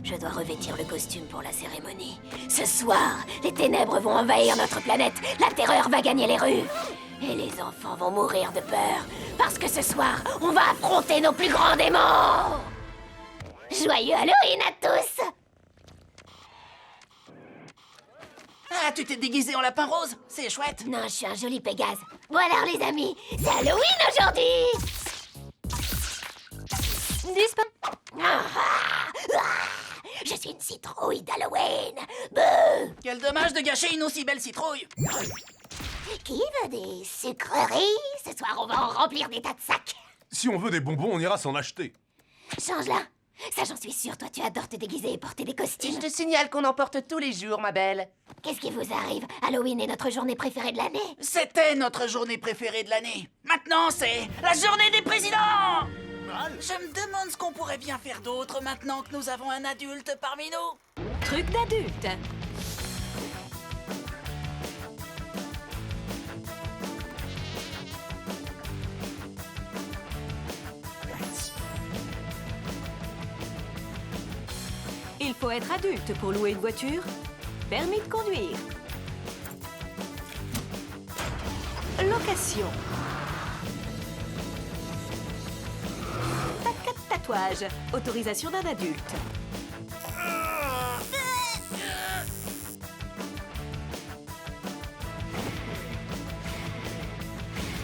Je dois revêtir le costume pour la cérémonie. Ce soir, les ténèbres vont envahir notre planète, la terreur va gagner les rues. Et les enfants vont mourir de peur, parce que ce soir, on va affronter nos plus grands démons. Joyeux Halloween à tous! Ah, tu t'es déguisé en lapin rose? C'est chouette. Non, je suis un joli Pégase. Bon alors les amis, c'est Halloween aujourd'hui! Je suis une citrouille d'Halloween. Beuh! Quel dommage de gâcher une aussi belle citrouille. Qui veut des sucreries? Ce soir, on va en remplir des tas de sacs. Si on veut des bonbons, on ira s'en acheter. Change-la. Ça, j'en suis sûre. Toi, tu adores te déguiser et porter des costumes. Je te signale qu'on en porte tous les jours, ma belle. Qu'est-ce qui vous arrive? Halloween est notre journée préférée de l'année. C'était notre journée préférée de l'année. Maintenant, c'est la journée des présidents. Je me demande ce qu'on pourrait bien faire d'autre maintenant que nous avons un adulte parmi nous. Truc d'adulte. Il faut être adulte pour louer une voiture. Permis de conduire. Location. Pas de tatouage. Autorisation d'un adulte.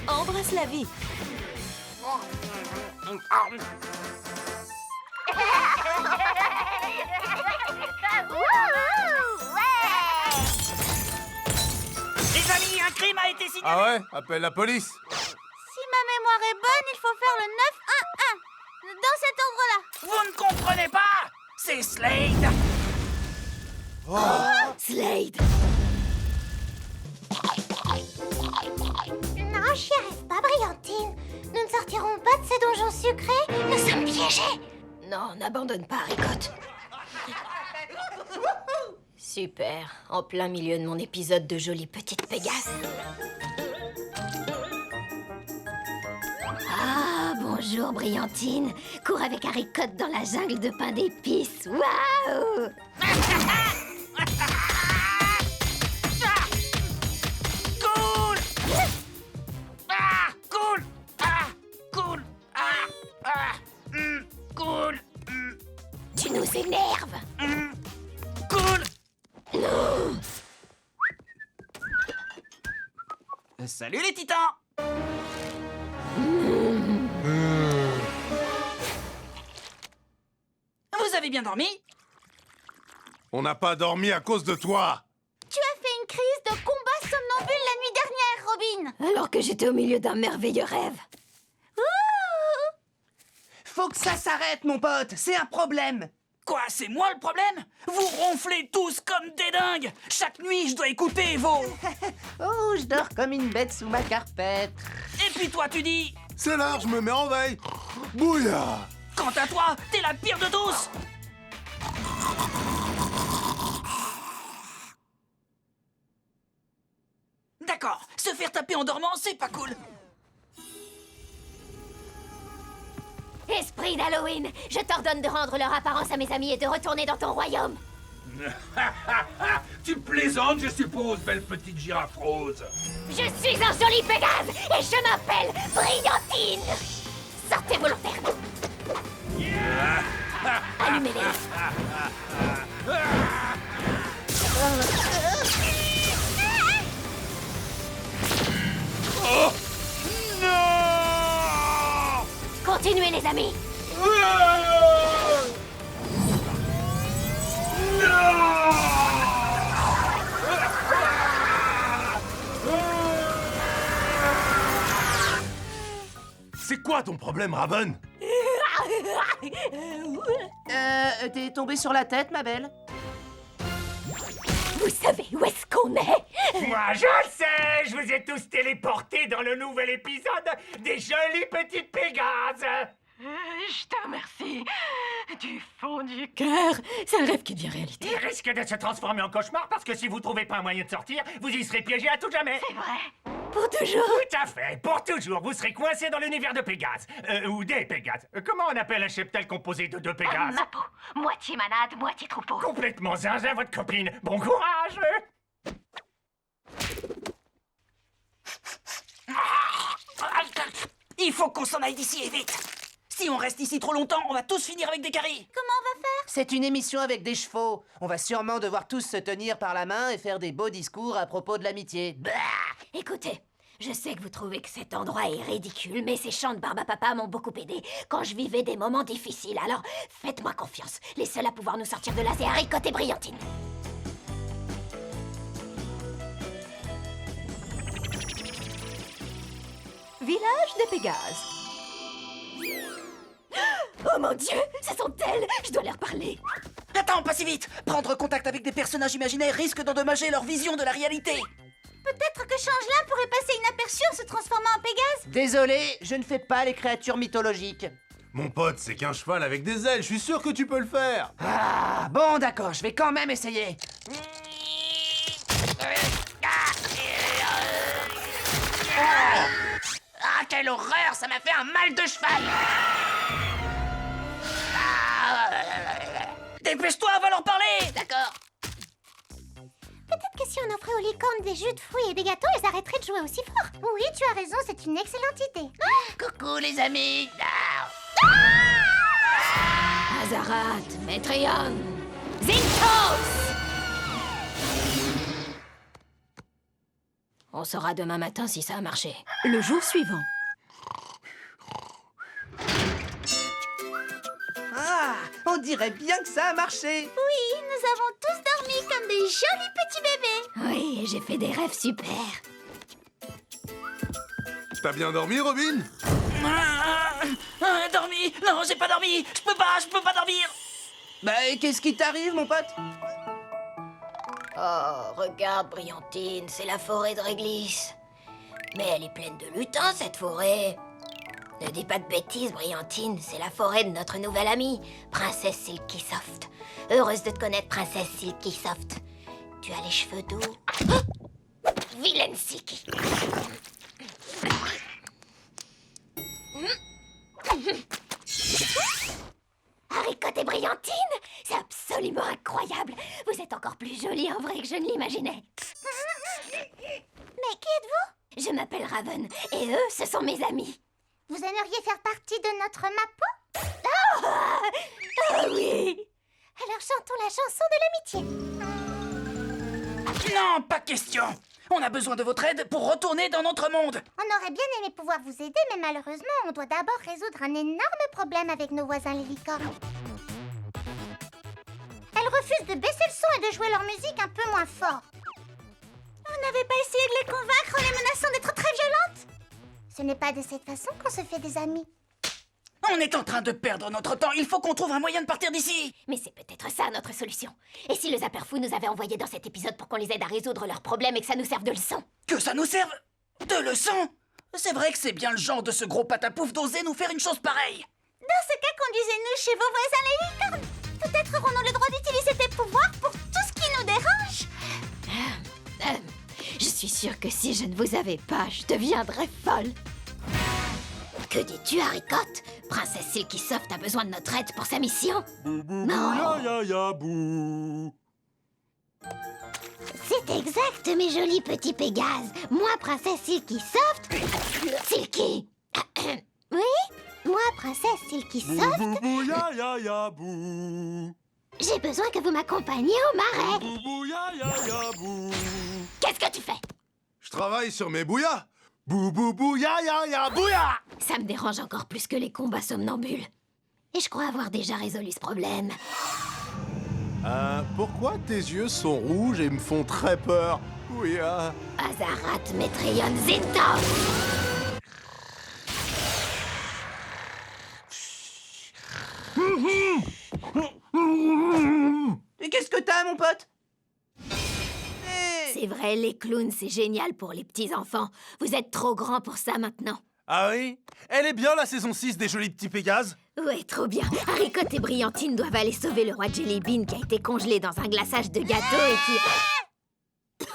Embrasse la vie. Les amis, un crime a été signalé. Ah ouais? Appelle la police. Si ma mémoire est bonne, il faut faire le 911. Dans cet ordre-là. Vous ne comprenez pas? C'est Slade. Slade! Non, j'y arrive pas, Brillantine. Nous ne sortirons pas de ces donjons sucrés. Nous sommes piégés. Non, n'abandonne pas, Ricotte. Super, en plein milieu de mon épisode de jolie petite Pégase. Ah, bonjour, Brillantine. Cours avec un Ricotte dans la jungle de pain d'épices. Waouh! Cool. Ah, cool. Ah, cool. Cool. Tu nous énerves! Cool. Non! Salut les titans. Vous avez bien dormi? On n'a pas dormi à cause de toi. Tu as fait une crise de combat somnambule la nuit dernière, Robin. Alors que j'étais au milieu d'un merveilleux rêve. Faut que ça s'arrête, mon pote. C'est un problème. Quoi, c'est moi le problème? Vous ronflez tous comme des dingues. Chaque nuit, je dois écouter vos... Oh, je dors comme une bête sous ma carpette. Et puis toi, tu dis... C'est l'heure, je me mets en veille. Bouillard. Quant à toi, t'es la pire de tous. D'accord, se faire taper en dormant, c'est pas cool. Esprit d'Halloween, je t'ordonne de rendre leur apparence à mes amis et de retourner dans ton royaume. Tu plaisantes, je suppose, belle petite girafe rose. Je suis un joli Pégase et je m'appelle Brillantine. Sortez volontairement. Allumez-les. Oh non! Continuez les amis. C'est quoi ton problème, Raven? T'es tombée sur la tête, ma belle? Vous savez où est-ce qu'on est? Moi, je le sais! Je vous ai tous téléportés dans le nouvel épisode des Jolies Petites Pégases! Je te remercie du fond du cœur. C'est un rêve qui devient réalité. Il risque de se transformer en cauchemar parce que si vous trouvez pas un moyen de sortir, vous y serez piégé à tout jamais! C'est vrai. Pour toujours. Tout à fait, pour toujours, vous serez coincé dans l'univers de Pégase. Ou des Pégases. Comment on appelle un cheptel composé de deux Pégases? Ma peau, moitié manade, moitié troupeau. Complètement zinzin, votre copine. Bon courage! Il faut qu'on s'en aille d'ici et vite. Si on reste ici trop longtemps, on va tous finir avec des caries. C'est une émission avec des chevaux. On va sûrement devoir tous se tenir par la main et faire des beaux discours à propos de l'amitié. Bah. Écoutez, je sais que vous trouvez que cet endroit est ridicule, mais ces chants de Barbapapa m'ont beaucoup aidé quand je vivais des moments difficiles. Alors, faites-moi confiance. Les seuls à pouvoir nous sortir de là, c'est Haricot et Brillantine. Village de Pégase. Oh mon Dieu, ce sont elles. Je dois leur parler. Attends, pas si vite. Prendre contact avec des personnages imaginaires risque d'endommager leur vision de la réalité. Peut-être que Changelin pourrait passer inaperçu en se transformant en Pégase. Désolé, je ne fais pas les créatures mythologiques. Mon pote, c'est qu'un cheval avec des ailes, je suis sûr que tu peux le faire. Ah, bon d'accord, je vais quand même essayer. Ah, quelle horreur, ça m'a fait un mal de cheval. Dépêche-toi, va leur parler. D'accord. Peut-être que si on offrait aux licornes des jus de fruits et des gâteaux, elles arrêteraient de jouer aussi fort. Oui, tu as raison, c'est une excellente idée. Coucou les amis. Azarat, Metreon, Zintos. On saura demain matin si ça a marché. Le jour suivant. Ah, on dirait bien que ça a marché. Oui, nous avons tous dormi comme des jolis petits bébés. Oui, j'ai fait des rêves super. T'as bien dormi, Robin? Dormi. Non, j'ai pas dormi. Je peux pas dormir. Bah, qu'est-ce qui t'arrive, mon pote? Oh, regarde, Brillantine, c'est la forêt de Réglisse. Mais elle est pleine de lutins, cette forêt. Ne dis pas de bêtises, Brillantine, c'est la forêt de notre nouvelle amie, Princesse Silky Soft. Heureuse de te connaître, Princesse Silky Soft. Tu as les cheveux doux. Oh, vilaine Silky. Haricot et Brillantine, c'est absolument incroyable. Vous êtes encore plus jolie en vrai que je ne l'imaginais. Mais qui êtes-vous? Je m'appelle Raven, et eux, ce sont mes amis. Vous aimeriez faire partie de notre Mapo? Ah oui! Alors chantons la chanson de l'amitié. Non, pas question. On a besoin de votre aide pour retourner dans notre monde. On aurait bien aimé pouvoir vous aider, mais malheureusement, on doit d'abord résoudre un énorme problème avec nos voisins les licornes. Elles refusent de baisser le son et de jouer leur musique un peu moins fort. Vous n'avez pas essayé de les convaincre en les menaçant d'être très violentes? Ce n'est pas de cette façon qu'on se fait des amis. On est en train de perdre notre temps. Il faut qu'on trouve un moyen de partir d'ici. Mais c'est peut-être ça notre solution. Et si le Zapperfou nous avait envoyés dans cet épisode pour qu'on les aide à résoudre leurs problèmes et que ça nous serve de leçon? Que ça nous serve de leçon. C'est vrai que c'est bien le genre de ce gros patapouf d'oser nous faire une chose pareille. Dans ce cas, conduisez-nous chez vos voisins les licornes. Peut-être aurons-nous le droit d'utiliser tes pouvoirs pour tout ce qui nous dérange. Je suis sûre que si je ne vous avais pas, je deviendrais folle. Que dis-tu, Haricot? Princesse Silky Soft a besoin de notre aide pour sa mission? Non. C'est exact, mes jolis petits Pégases. Moi, Princesse Silky Soft... Silky! Oui? Moi, Princesse Silky Soft... J'ai besoin que vous m'accompagniez au marais. Qu'est-ce que tu fais? Je travaille sur mes bouillas. Bouya. Ça me dérange encore plus que les combats somnambules. Et je crois avoir déjà résolu ce problème. Pourquoi tes yeux sont rouges et me font très peur? Bouya. Azarat, Metreon, Zintos! Et qu'est-ce que t'as, mon pote? C'est vrai, les clowns, c'est génial pour les petits-enfants. Vous êtes trop grands pour ça maintenant. Ah oui? Elle est bien la saison 6 des Jolis Petits Pégases? Ouais, trop bien. Haricot et Brillantine doivent aller sauver le roi Jelly Bean qui a été congelé dans un glaçage de gâteau et qui...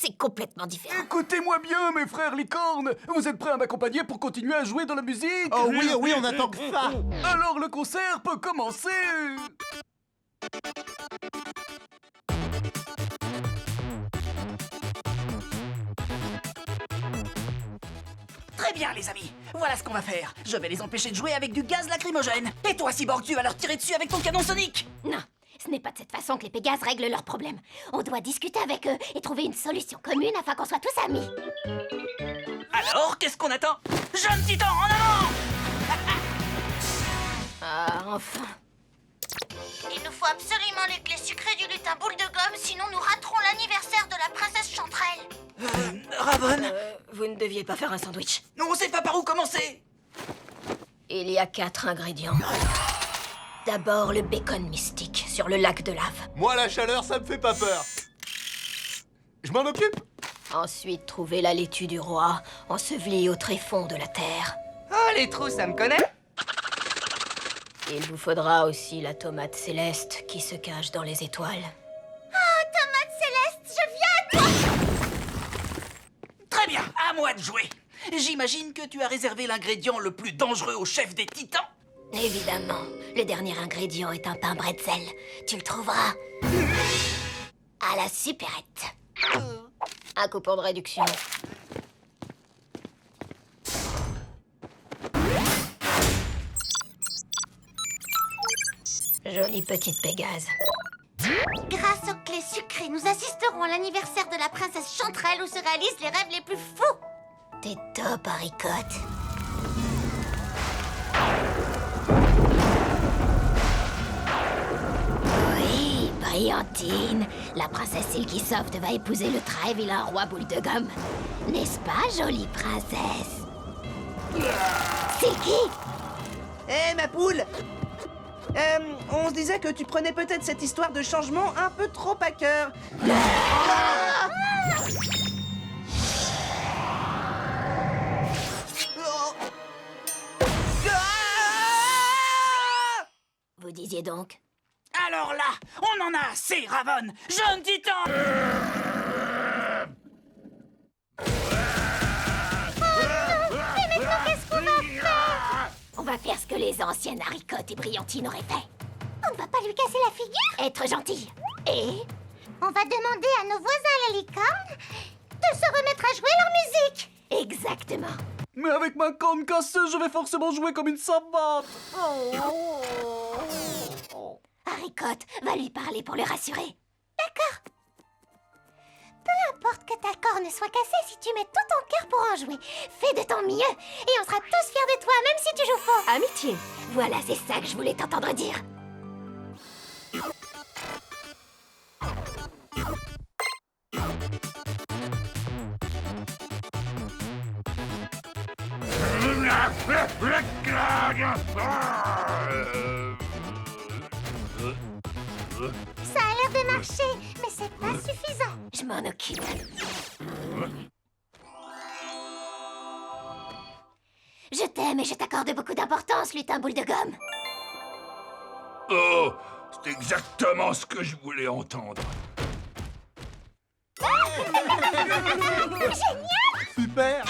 c'est complètement différent. Écoutez-moi bien, mes frères licornes. Vous êtes prêts à m'accompagner pour continuer à jouer dans la musique? Oh oui, oui, on attend que ça. Alors le concert peut commencer. Très bien, les amis. Voilà ce qu'on va faire. Je vais les empêcher de jouer avec du gaz lacrymogène. Et toi, Cyborg, tu vas leur tirer dessus avec ton canon sonique. Non, ce n'est pas de cette façon que les Pégases règlent leurs problèmes. On doit discuter avec eux et trouver une solution commune afin qu'on soit tous amis. Alors, qu'est-ce qu'on attend? Jeune titan, en avant! Ah, enfin. Il nous faut absolument les clés sucrées du lutin boule de gomme, sinon nous raterons l'anniversaire de la princesse Chanterelle. Ravon, Vous ne deviez pas faire un sandwich. on sait pas par où commencer. Il y a 4 ingrédients. D'abord le bacon mystique sur le lac de lave. Moi, la chaleur, ça me fait pas peur. Je m'en occupe. Ensuite, trouver la laitue du roi, ensevelie au tréfonds de la terre. Oh, les trous, ça me connaît. Il vous faudra aussi la tomate céleste qui se cache dans les étoiles. Tomate Céleste, je viens à toi! Très bien, à moi de jouer. J'imagine que tu as réservé l'ingrédient le plus dangereux au chef des titans. Évidemment, le dernier ingrédient est un pain bretzel. Tu le trouveras à la supérette. Un coupon de réduction. Jolie petite Pégase. Grâce aux clés sucrées, nous assisterons à l'anniversaire de la princesse Chanterelle où se réalisent les rêves les plus fous. T'es top, Haricote. Oui, Brillantine. La princesse Silkysoft va épouser le très vilain roi boule de gomme. N'est-ce pas, jolie princesse? Silky! Hé, ma poule! On se disait que tu prenais peut-être cette histoire de changement un peu trop à cœur. Vous disiez donc? Alors là, on en a assez, Ravon. Jeune titan. On va faire ce que les anciennes Haricote et Brillantine auraient fait. On ne va pas lui casser la figure. Être gentil. Et On va demander à nos voisins la licorne de se remettre à jouer leur musique. exactement. Mais avec ma corne cassée, je vais forcément jouer comme une savate. Haricote va lui parler pour le rassurer. D'accord. Peu importe que ta corne soit cassée, si tu mets tout ton cœur pour en jouer, fais de ton mieux et on sera tous fiers de toi, même si tu joues faux. Amitié. Voilà, c'est ça que je voulais t'entendre dire. Ça a l'air de marcher, mais c'est pas suffisant. Je m'en occupe. Je t'aime et je t'accorde beaucoup d'importance, lutin boule de gomme. Oh, c'est exactement ce que je voulais entendre. Super.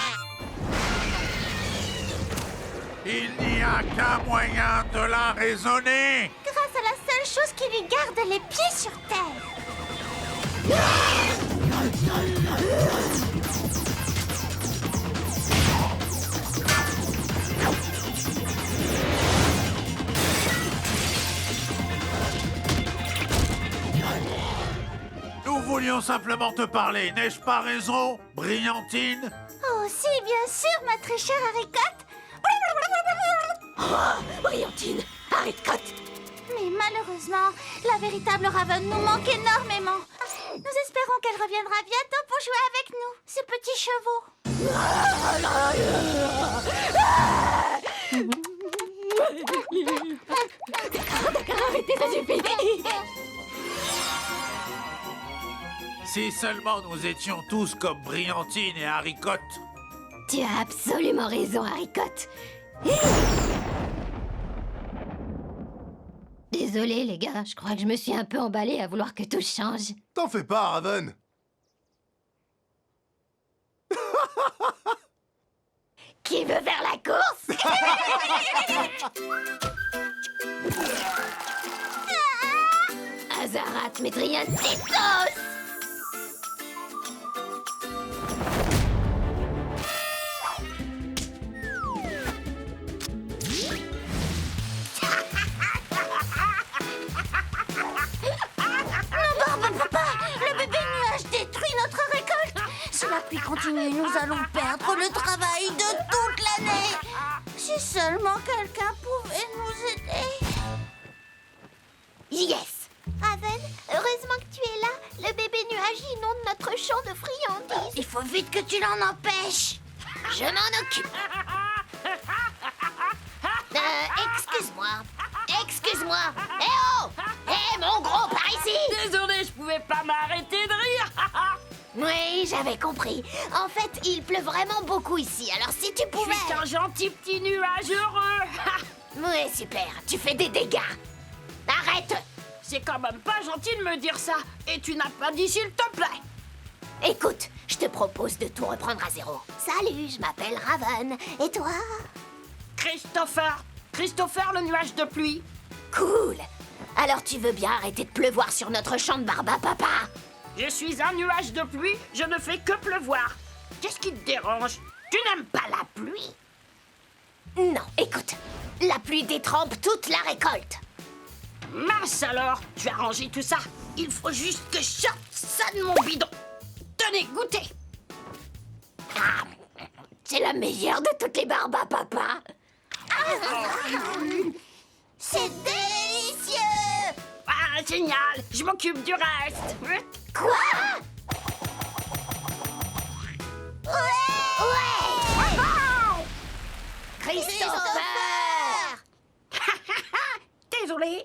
Il n'y a qu'un moyen de la raisonner. Grâce à la seule chose qui lui garde les pieds sur terre. Nous voulions simplement te parler, n'ai-je pas raison, Brillantine? Oh, si, bien sûr, ma très chère Haricote. Brillantine, Haricote. Mais malheureusement, la véritable Ravon nous manque énormément. Nous espérons qu'elle reviendra bientôt pour jouer avec nous, ces petits chevaux. D'accord, arrêtez, ça suffit. Si seulement nous étions tous comme Brillantine et Haricote. Tu as absolument raison, Haricote. Désolée, les gars, je crois que je me suis un peu emballée à vouloir que tout change. T'en fais pas, Raven. Qui veut faire la course? Azarat Medrian-Titos! Le bébé nuage détruit notre récolte. Si la pluie continue, nous allons perdre le travail de toute l'année. Si seulement quelqu'un pouvait nous aider. Yes! Raven, heureusement que tu es là. Le bébé nuage inonde notre champ de friandises. Il faut vite que tu l'en empêches. Je m'en occupe. Excuse-moi. Excuse-moi. Eh oh! Eh mon gros, par ici! Désolé, je pouvais pas m'arrêter de rire. Oui, j'avais compris. En fait, il pleut vraiment beaucoup ici, alors si tu Je pouvais... suis un gentil petit nuage heureux. Oui, super. Tu fais des dégâts. Arrête! C'est quand même pas gentil de me dire ça. Et tu n'as pas dit s'il te plaît. Écoute, je te propose de tout reprendre à zéro. Salut, je m'appelle Raven. Et toi? Christopher. Christopher, le nuage de pluie. Cool. Alors tu veux bien arrêter de pleuvoir sur notre champ de barbe à papa? Je suis un nuage de pluie, je ne fais que pleuvoir. Qu'est-ce qui te dérange? Tu n'aimes pas la pluie? Non, écoute. La pluie détrempe toute la récolte. Mince alors, je vais arranger tout ça. Il faut juste que je sorte ça de mon bidon. Tenez, goûtez. Ah, c'est la meilleure de toutes les barbes à papa. C'est délicieux. Ah, génial, je m'occupe du reste. Quoi? Ouais! Christopher! Désolé.